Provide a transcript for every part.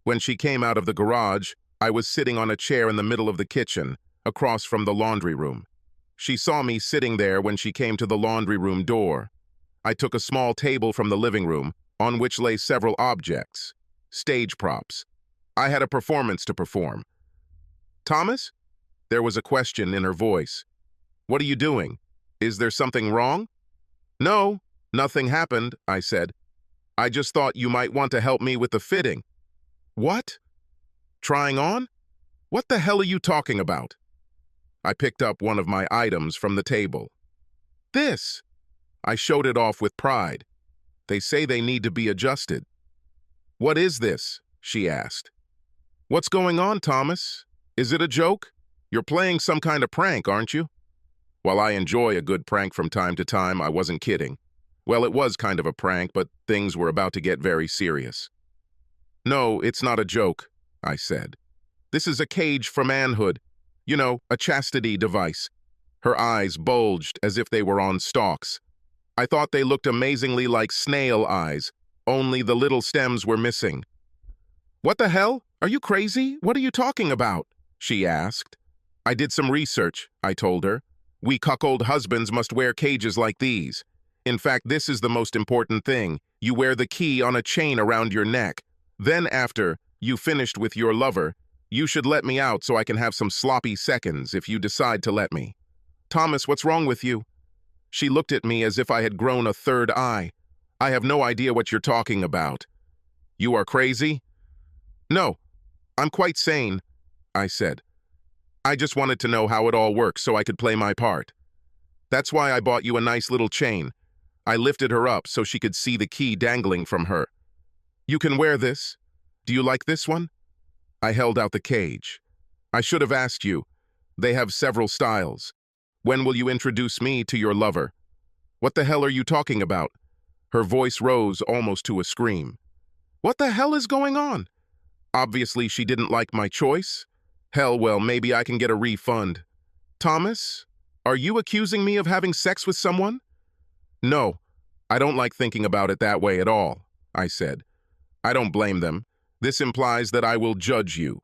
When she came out of the garage, I was sitting on a chair in the middle of the kitchen, across from the laundry room. She saw me sitting there when she came to the laundry room door. I took a small table from the living room, on which lay several objects, stage props. I had a performance to perform. "Thomas?" There was a question in her voice. "What are you doing? Is there something wrong?" "No, nothing happened," I said. "I just thought you might want to help me with the fitting." "What? Trying on? What the hell are you talking about?" I picked up one of my items from the table. "This!" I showed it off with pride. "They say they need to be adjusted." "What is this?" she asked. "What's going on, Thomas? Is it a joke? You're playing some kind of prank, aren't you?" While I enjoy a good prank from time to time, I wasn't kidding. Well, it was kind of a prank, but things were about to get very serious. "No, it's not a joke," I said. "This is a cage for manhood. You know, a chastity device." Her eyes bulged as if they were on stalks. I thought they looked amazingly like snail eyes, only the little stems were missing. "What the hell? Are you crazy? What are you talking about?" she asked. "I did some research," I told her. "We cuckold husbands must wear cages like these. In fact, this is the most important thing. You wear the key on a chain around your neck. Then after you finished with your lover, you should let me out so I can have some sloppy seconds if you decide to let me." "Thomas, what's wrong with you?" She looked at me as if I had grown a third eye. "I have no idea what you're talking about." "You are crazy?" "No, I'm quite sane," I said. "I just wanted to know how it all works so I could play my part. That's why I bought you a nice little chain." I lifted her up so she could see the key dangling from her. "You can wear this. Do you like this one?" I held out the cage. "I should have asked you. They have several styles. When will you introduce me to your lover?" "What the hell are you talking about?" Her voice rose almost to a scream. "What the hell is going on?" Obviously, she didn't like my choice. Hell, well, maybe I can get a refund. "Thomas, are you accusing me of having sex with someone?" "No, I don't like thinking about it that way at all," I said. "I don't blame them. This implies that I will judge you."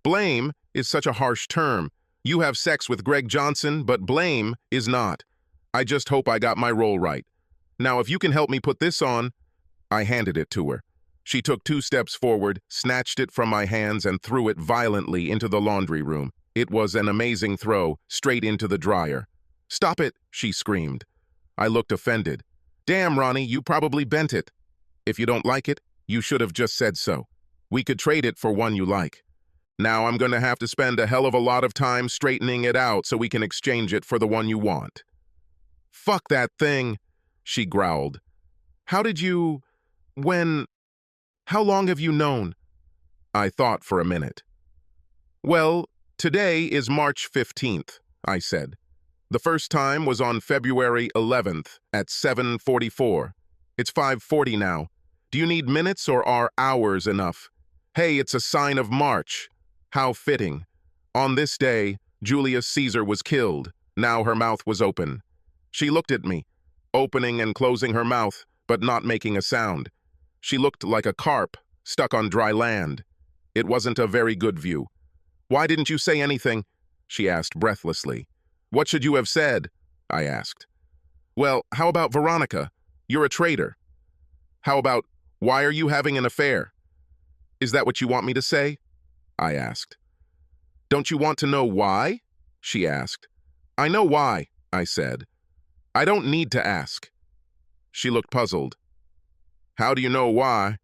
"Blame is such a harsh term. You have sex with Greg Johnson, but blame is not. I just hope I got my role right. Now, if you can help me put this on..." I handed it to her. She took 2 steps forward, snatched it from my hands, and threw it violently into the laundry room. It was an amazing throw, straight into the dryer. "Stop it," she screamed. I looked offended. "Damn, Ronnie, you probably bent it. If you don't like it, you should have just said so. We could trade it for one you like. Now I'm going to have to spend a hell of a lot of time straightening it out so we can exchange it for the one you want." "Fuck that thing," she growled. "How did you... How long have you known?" I thought for a minute. "Well, today is March 15th, I said. The first time was on February 11th at 7:44. It's 5:40 now. Do you need minutes or are hours enough? Hey, it's a sign of March. How fitting. On this day, Julius Caesar was killed. Now her mouth was open. She looked at me, opening and closing her mouth, but not making a sound. She looked like a carp stuck on dry land. It wasn't a very good view. "Why didn't you say anything?" she asked breathlessly. "What should you have said?" I asked. "Well, how about Veronica? You're a traitor." "How about, why are you having an affair?" "Is that what you want me to say?" I asked. "Don't you want to know why?" she asked. "I know why," I said. "I don't need to ask." She looked puzzled. "How do you know why?"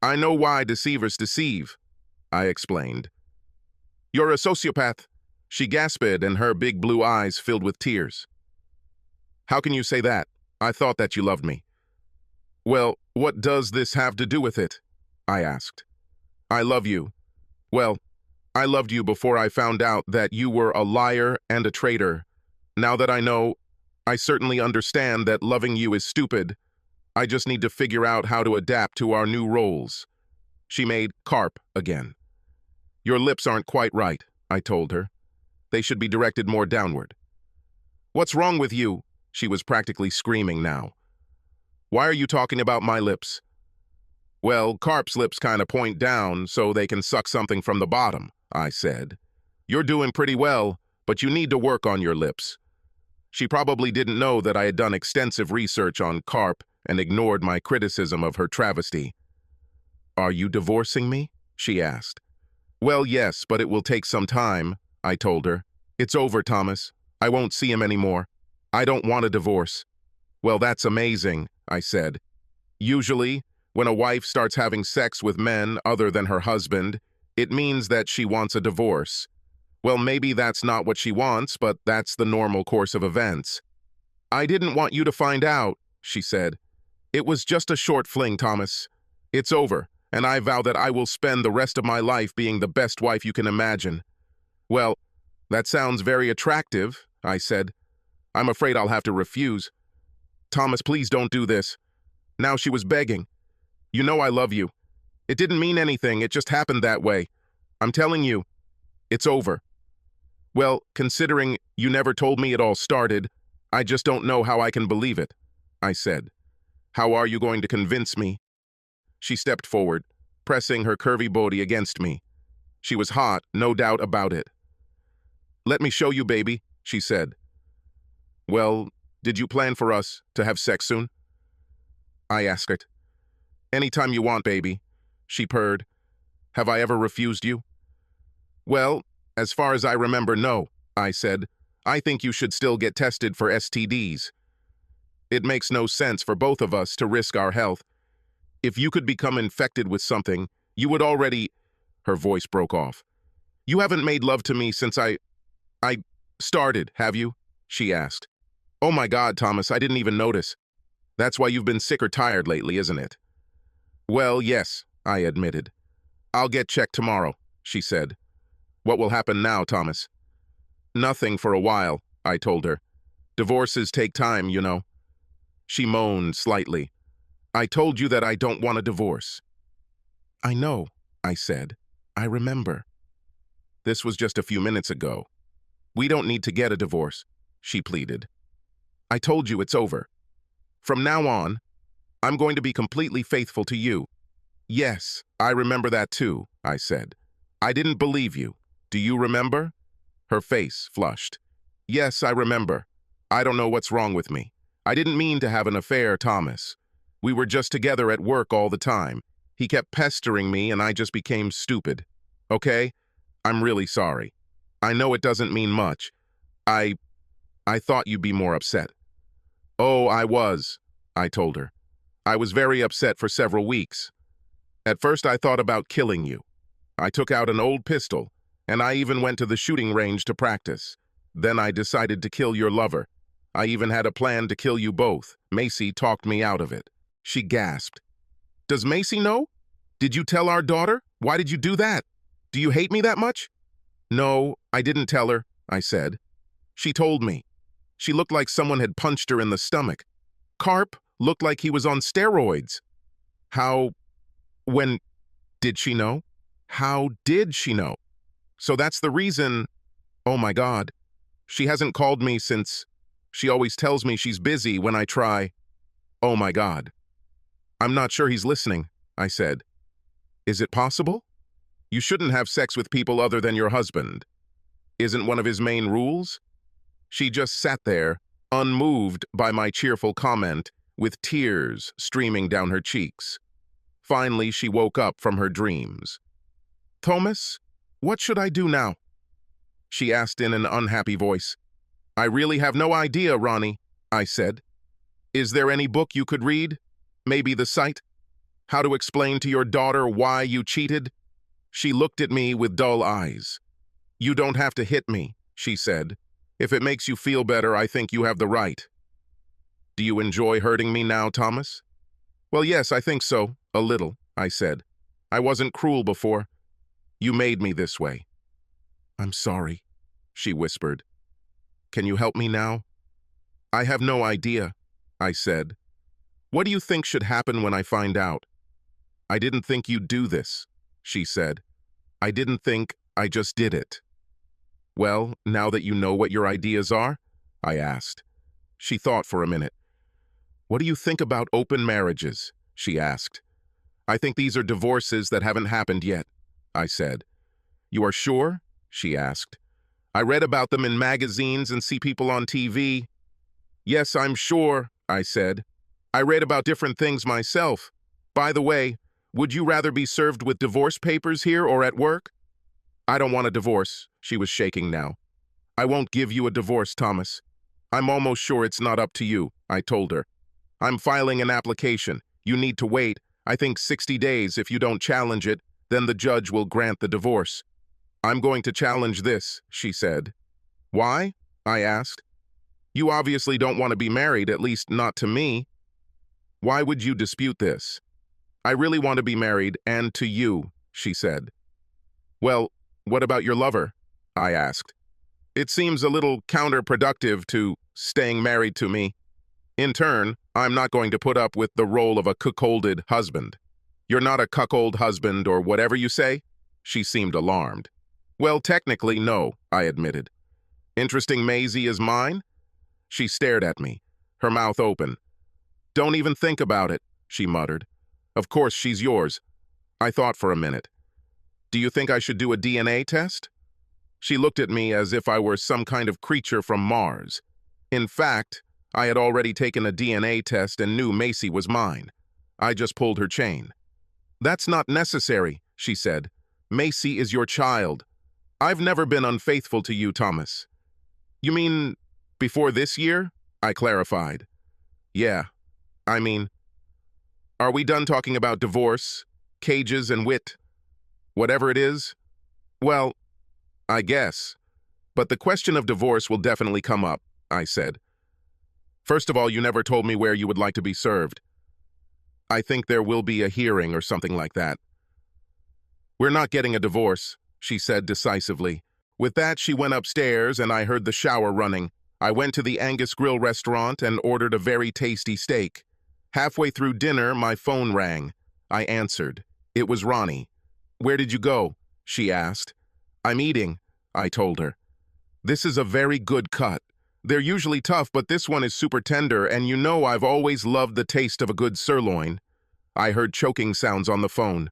"I know why deceivers deceive," I explained. "You're a sociopath," she gasped, and her big blue eyes filled with tears. "How can you say that? I thought that you loved me." "Well, what does this have to do with it?" I asked. "I love you. Well, I loved you before I found out that you were a liar and a traitor. Now that I know, I certainly understand that loving you is stupid. I just need to figure out how to adapt to our new roles." She made carp again. "Your lips aren't quite right," I told her. "They should be directed more downward." "What's wrong with you?" She was practically screaming now. "Why are you talking about my lips?" Well, carp's lips kind of point down so they can suck something from the bottom, I said. You're doing pretty well, but you need to work on your lips. She probably didn't know that I had done extensive research on carp and ignored my criticism of her travesty. Are you divorcing me? She asked. Well, yes, but it will take some time, I told her. It's over, Thomas. I won't see him anymore. I don't want a divorce. Well, that's amazing, I said. Usually, when a wife starts having sex with men other than her husband, it means that she wants a divorce. Well, maybe that's not what she wants, but that's the normal course of events. I didn't want you to find out, she said. It was just a short fling, Thomas. It's over, and I vow that I will spend the rest of my life being the best wife you can imagine. Well, that sounds very attractive, I said. I'm afraid I'll have to refuse. Thomas, please don't do this. Now she was begging. You know I love you. It didn't mean anything, it just happened that way. I'm telling you, it's over. Well, considering you never told me it all started, I just don't know how I can believe it, I said. How are you going to convince me? She stepped forward, pressing her curvy body against me. She was hot, no doubt about it. Let me show you, baby, she said. Well, did you plan for us to have sex soon? I asked. Anytime you want, baby, she purred. Have I ever refused you? Well, as far as I remember, no, I said. I think you should still get tested for STDs. It makes no sense for both of us to risk our health. If you could become infected with something, you would already... Her voice broke off. You haven't made love to me since I started, have you? She asked. Oh my God, Thomas, I didn't even notice. That's why you've been sick or tired lately, isn't it? Well, yes, I admitted. I'll get checked tomorrow, she said. What will happen now, Thomas? Nothing for a while, I told her. Divorces take time, you know. She moaned slightly. I told you that I don't want a divorce. I know, I said. I remember. This was just a few minutes ago. We don't need to get a divorce, she pleaded. I told you it's over. From now on, I'm going to be completely faithful to you. Yes, I remember that too, I said. I didn't believe you. Do you remember? Her face flushed. Yes, I remember. I don't know what's wrong with me. I didn't mean to have an affair, Thomas. We were just together at work all the time. He kept pestering me and I just became stupid. Okay? I'm really sorry. I know it doesn't mean much. I thought you'd be more upset. Oh, I was, I told her. I was very upset for several weeks. At first I thought about killing you. I took out an old pistol, and I even went to the shooting range to practice. Then I decided to kill your lover. I even had a plan to kill you both. Macy talked me out of it. She gasped. Does Macy know? Did you tell our daughter? Why did you do that? Do you hate me that much? No, I didn't tell her, I said. She told me. She looked like someone had punched her in the stomach. Carp looked like he was on steroids. When did she know? How did she know? So that's the reason. Oh my God. She hasn't called me since. She always tells me she's busy when I try. Oh my God. I'm not sure he's listening, I said. Is it possible? You shouldn't have sex with people other than your husband. Isn't one of his main rules? She just sat there, unmoved by my cheerful comment, with tears streaming down her cheeks. Finally, she woke up from her dreams. Thomas, what should I do now? She asked in an unhappy voice. I really have no idea, Ronnie, I said. Is there any book you could read? Maybe the site? How to explain to your daughter why you cheated? She looked at me with dull eyes. You don't have to hit me, she said. If it makes you feel better, I think you have the right. Do you enjoy hurting me now, Thomas? Well, yes, I think so. A little, I said. I wasn't cruel before. You made me this way. I'm sorry, she whispered. Can you help me now? I have no idea, I said. What do you think should happen when I find out? I didn't think you'd do this, she said. I didn't think, I just did it. Well, now that you know what your ideas are? I asked. She thought for a minute. What do you think about open marriages? She asked. I think these are divorces that haven't happened yet, I said. You are sure? She asked. I read about them in magazines and see people on TV. Yes, I'm sure, I said. I read about different things myself. By the way, would you rather be served with divorce papers here or at work? I don't want a divorce. She was shaking now. I won't give you a divorce, Thomas. I'm almost sure it's not up to you, I told her. I'm filing an application. You need to wait, I think 60 days. If you don't challenge it, then the judge will grant the divorce. I'm going to challenge this, she said. Why? I asked. You obviously don't want to be married, at least not to me. Why would you dispute this? I really want to be married, and to you, she said. Well, what about your lover? I asked. It seems a little counterproductive to staying married to me. In turn, I'm not going to put up with the role of a cuckolded husband. You're not a cuckold husband or whatever you say? She seemed alarmed. Well, technically, no, I admitted. Interesting Maisie is mine? She stared at me, her mouth open. Don't even think about it, she muttered. Of course she's yours. I thought for a minute. Do you think I should do a DNA test? She looked at me as if I were some kind of creature from Mars. In fact, I had already taken a DNA test and knew Macy was mine. I just pulled her chain. That's not necessary, she said. Macy is your child. I've never been unfaithful to you, Thomas. You mean before this year? I clarified. Yeah, I mean, are we done talking about divorce, cages, and wit? Whatever it is? Well, I guess. But the question of divorce will definitely come up, I said. First of all, you never told me where you would like to be served. I think there will be a hearing or something like that. We're not getting a divorce, she said decisively. With that, she went upstairs and I heard the shower running. I went to the Angus Grill restaurant and ordered a very tasty steak. Halfway through dinner, my phone rang. I answered. It was Ronnie. Where did you go? She asked. I'm eating, I told her. This is a very good cut. They're usually tough, but this one is super tender, and you know I've always loved the taste of a good sirloin. I heard choking sounds on the phone.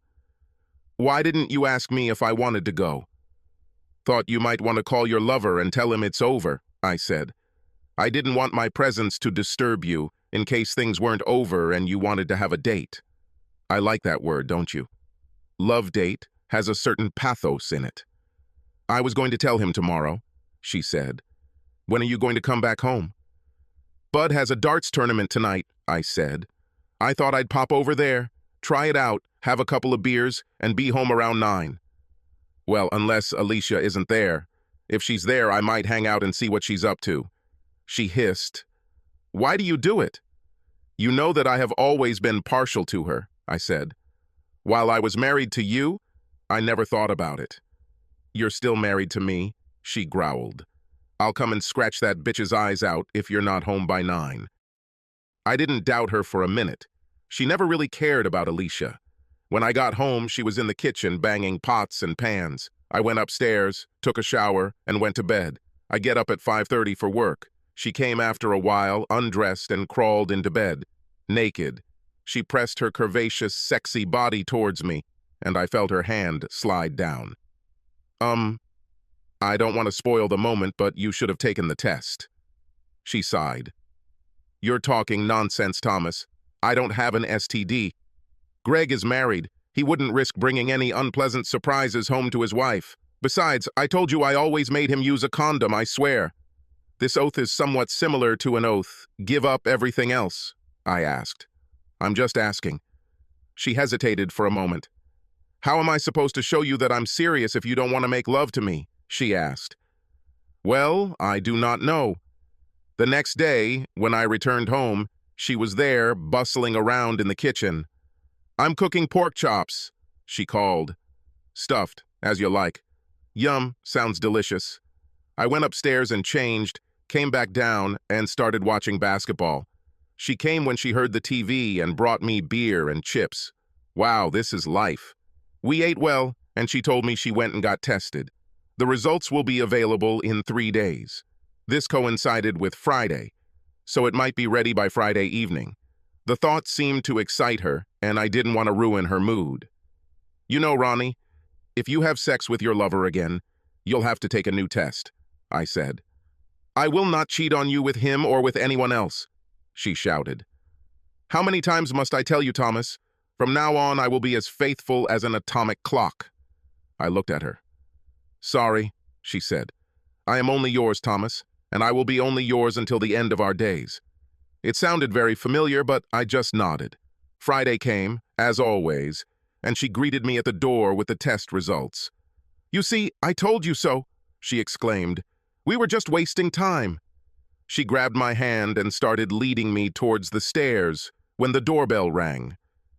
Why didn't you ask me if I wanted to go? Thought you might want to call your lover and tell him it's over, I said. I didn't want my presence to disturb you in case things weren't over and you wanted to have a date. I like that word, don't you? Love date has a certain pathos in it. I was going to tell him tomorrow, she said. When are you going to come back home? Bud has a darts tournament tonight, I said. I thought I'd pop over there, try it out, have a couple of beers, and be home around 9. Well, unless Alicia isn't there. If she's there, I might hang out and see what she's up to. She hissed. Why do you do it? You know that I have always been partial to her, I said. While I was married to you, I never thought about it. You're still married to me, she growled. I'll come and scratch that bitch's eyes out if you're not home by 9. I didn't doubt her for a minute. She never really cared about Alicia. When I got home, she was in the kitchen banging pots and pans. I went upstairs, took a shower, and went to bed. I get up at 5:30 for work. She came after a while, undressed, and crawled into bed, naked. She pressed her curvaceous, sexy body towards me, and I felt her hand slide down. I don't want to spoil the moment, but you should have taken the test. She sighed. You're talking nonsense, Thomas. I don't have an STD. Greg is married. He wouldn't risk bringing any unpleasant surprises home to his wife. Besides, I told you I always made him use a condom, I swear. This oath is somewhat similar to an oath. Give up everything else, I asked. I'm just asking. She hesitated for a moment. How am I supposed to show you that I'm serious if you don't want to make love to me? She asked. Well, I do not know. The next day, when I returned home, she was there, bustling around in the kitchen. I'm cooking pork chops, she called. Stuffed, as you like. Yum, sounds delicious. I went upstairs and changed, came back down, and started watching basketball. She came when she heard the TV and brought me beer and chips. Wow, this is life. We ate well, and she told me she went and got tested. The results will be available in 3 days. This coincided with Friday, so it might be ready by Friday evening. The thought seemed to excite her, and I didn't want to ruin her mood. You know, Ronnie, if you have sex with your lover again, you'll have to take a new test, I said. I will not cheat on you with him or with anyone else, she shouted. How many times must I tell you, Thomas? From now on, I will be as faithful as an atomic clock. I looked at her. Sorry, she said. I am only yours, Thomas, and I will be only yours until the end of our days. It sounded very familiar, but I just nodded. Friday came, as always, and she greeted me at the door with the test results. You see, I told you so, she exclaimed. We were just wasting time. She grabbed my hand and started leading me towards the stairs when the doorbell rang.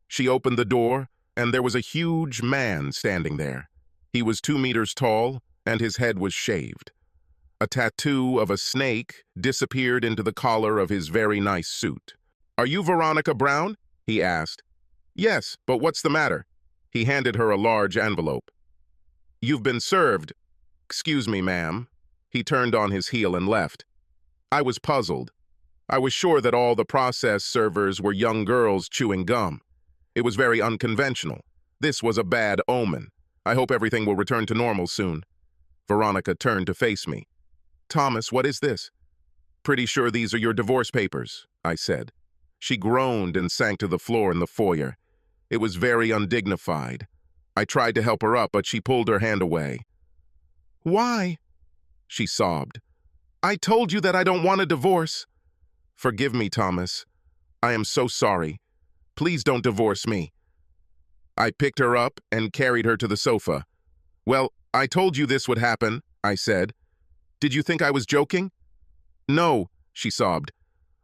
She opened the door, and there was a huge man standing there. He was 2 meters tall, and his head was shaved. A tattoo of a snake disappeared into the collar of his very nice suit. Are you Veronica Brown? He asked. Yes, but what's the matter? He handed her a large envelope. You've been served. Excuse me, ma'am. He turned on his heel and left. I was puzzled. I was sure that all the process servers were young girls chewing gum. It was very unconventional. This was a bad omen. I hope everything will return to normal soon. Veronica turned to face me. Thomas, what is this? Pretty sure these are your divorce papers, I said. She groaned and sank to the floor in the foyer. It was very undignified. I tried to help her up, but she pulled her hand away. Why? She sobbed. I told you that I don't want a divorce. Forgive me, Thomas. I am so sorry. Please don't divorce me. I picked her up and carried her to the sofa. Well, I told you this would happen, I said. Did you think I was joking? No, she sobbed.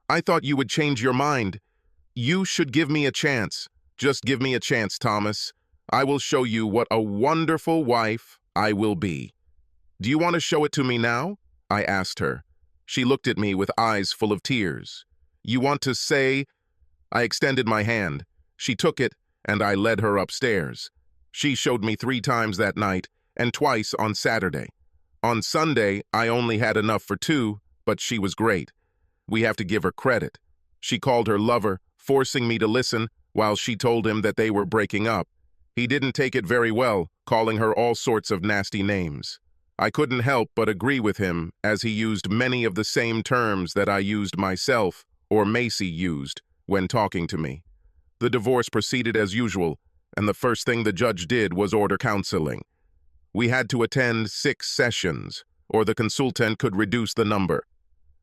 I thought you would change your mind. You should give me a chance. Just give me a chance, Thomas. I will show you what a wonderful wife I will be. Do you want to show it to me now? I asked her. She looked at me with eyes full of tears. You want to say? I extended my hand. She took it, and I led her upstairs. She showed me 3 times that night, and twice on Saturday. On Sunday, I only had enough for 2, but she was great. We have to give her credit. She called her lover, forcing me to listen while she told him that they were breaking up. He didn't take it very well, calling her all sorts of nasty names. I couldn't help but agree with him, as he used many of the same terms that I used myself, or Macy used, when talking to me. The divorce proceeded as usual, and the first thing the judge did was order counseling. We had to attend 6 sessions, or the consultant could reduce the number.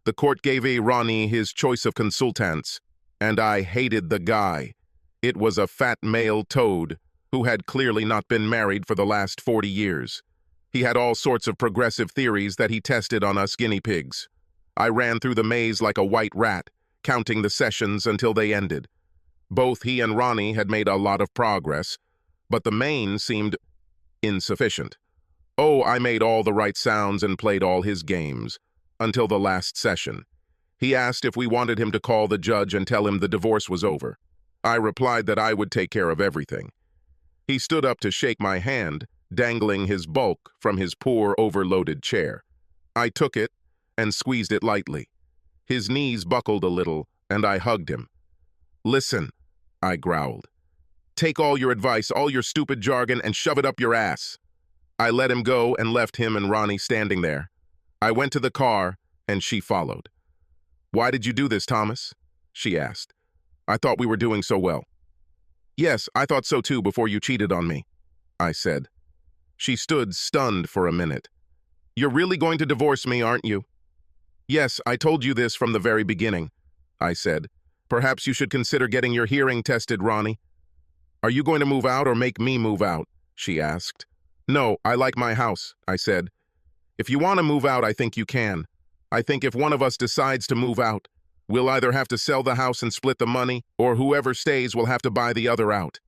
The court gave Ronnie his choice of consultants, and I hated the guy. It was a fat male toad who had clearly not been married for the last 40 years. He had all sorts of progressive theories that he tested on us guinea pigs. I ran through the maze like a white rat, counting the sessions until they ended. Both he and Ronnie had made a lot of progress, but the main seemed insufficient. Oh, I made all the right sounds and played all his games, until the last session. He asked if we wanted him to call the judge and tell him the divorce was over. I replied that I would take care of everything. He stood up to shake my hand, dangling his bulk from his poor overloaded chair. I took it and squeezed it lightly. His knees buckled a little, and I hugged him. Listen, I growled. Take all your advice, all your stupid jargon, and shove it up your ass. I let him go and left him and Ronnie standing there. I went to the car, and she followed. Why did you do this, Thomas? She asked. I thought we were doing so well. Yes, I thought so too before you cheated on me, I said. She stood stunned for a minute. You're really going to divorce me, aren't you? Yes, I told you this from the very beginning, I said. Perhaps you should consider getting your hearing tested, Ronnie. Are you going to move out or make me move out? She asked. No, I like my house, I said. If you want to move out, I think you can. I think if one of us decides to move out, we'll either have to sell the house and split the money, or whoever stays will have to buy the other out.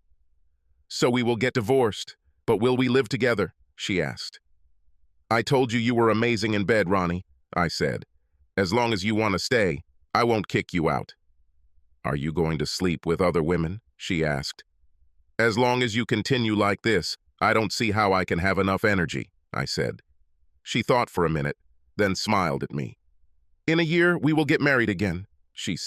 So we will get divorced, but will we live together? She asked. I told you you were amazing in bed, Ronnie, I said. As long as you want to stay, I won't kick you out. Are you going to sleep with other women? She asked. As long as you continue like this, I don't see how I can have enough energy, I said. She thought for a minute, then smiled at me. In a year, we will get married again, she said.